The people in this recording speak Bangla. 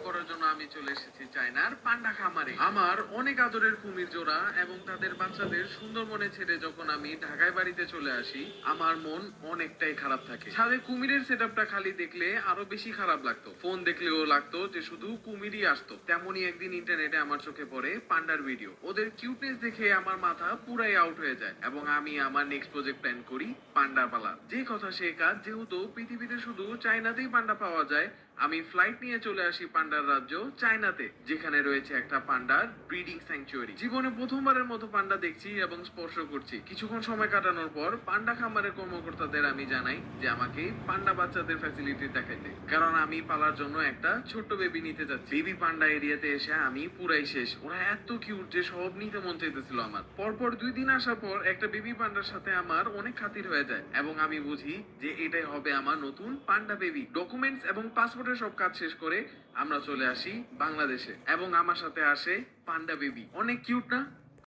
করার জন্য আমি চলে এসেছি চায়নার পান্ডা খামারে। আমার অনেক আদরের কুমির জোড়া এবং তাদের বাচ্চাদের সুন্দরবনে ছেড়ে যখন আমি ঢাকায় বাড়িতে চলে আসি, আমার মন অনেকটাই খারাপ থাকে। ছাদে কুমিরের সেটআপটা খালি দেখলে আরো বেশি খারাপ লাগতো। ফোন দেখলেও লাগতো যে শুধু কুমিরই আসতো। তেমনই একদিন ইন্টারনেটে আমার চোখে পড়ে পান্ডার ভিডিও। ওদের কিউটনেস দেখে আমার মাথা পুরাই আউট হয়ে যায় এবং আমি আমার নেক্সট প্রজেক্ট প্ল্যান করি পান্ডা পালা। যে কথা সে কাজ, যেহেতু পৃথিবীতে শুধু চায়নাতেই পান্ডা পাওয়া যায়, আমি ফ্লাইট নিয়ে চলে আসি পান্ডার রাজ্য চায়নাতে, যেখানে রয়েছে একটা পান্ডার ব্রিডিং স্যাংচুয়ারি। জীবনে প্রথমবারের মতো পান্ডা দেখছি এবং স্পর্শ করছি। কিছুক্ষণ সময় কাটানোর পর পান্ডা খামারের কর্মকর্তাদের আমি জানাই যে আমাকে পান্ডা বাচ্চাদের ফ্যাসিলিটি দেখাইতে, কারণ আমি পালার জন্য একটা ছোট্ট বেবি নিতে যাচ্ছি। বেবি পান্ডা এরিয়াতে এসে আমি পুরাই শেষ। ওরা এত কিউট যে সব নিতে মন চাইতেছিল আমার। পরপর 2 দিন আসার পর একটা বেবি পান্ডার সাথে আমার অনেক খাতির হয়ে যায় এবং আমি বুঝি যে এটাই হবে আমার নতুন পান্ডা বেবি। ডকুমেন্টস এবং পাসপোর্টের সব কাজ শেষ করে আমরা চলে আসি বাংলাদেশে এবং আমার সাথে আসে পান্ডা বেবি। অনেক কিউট না?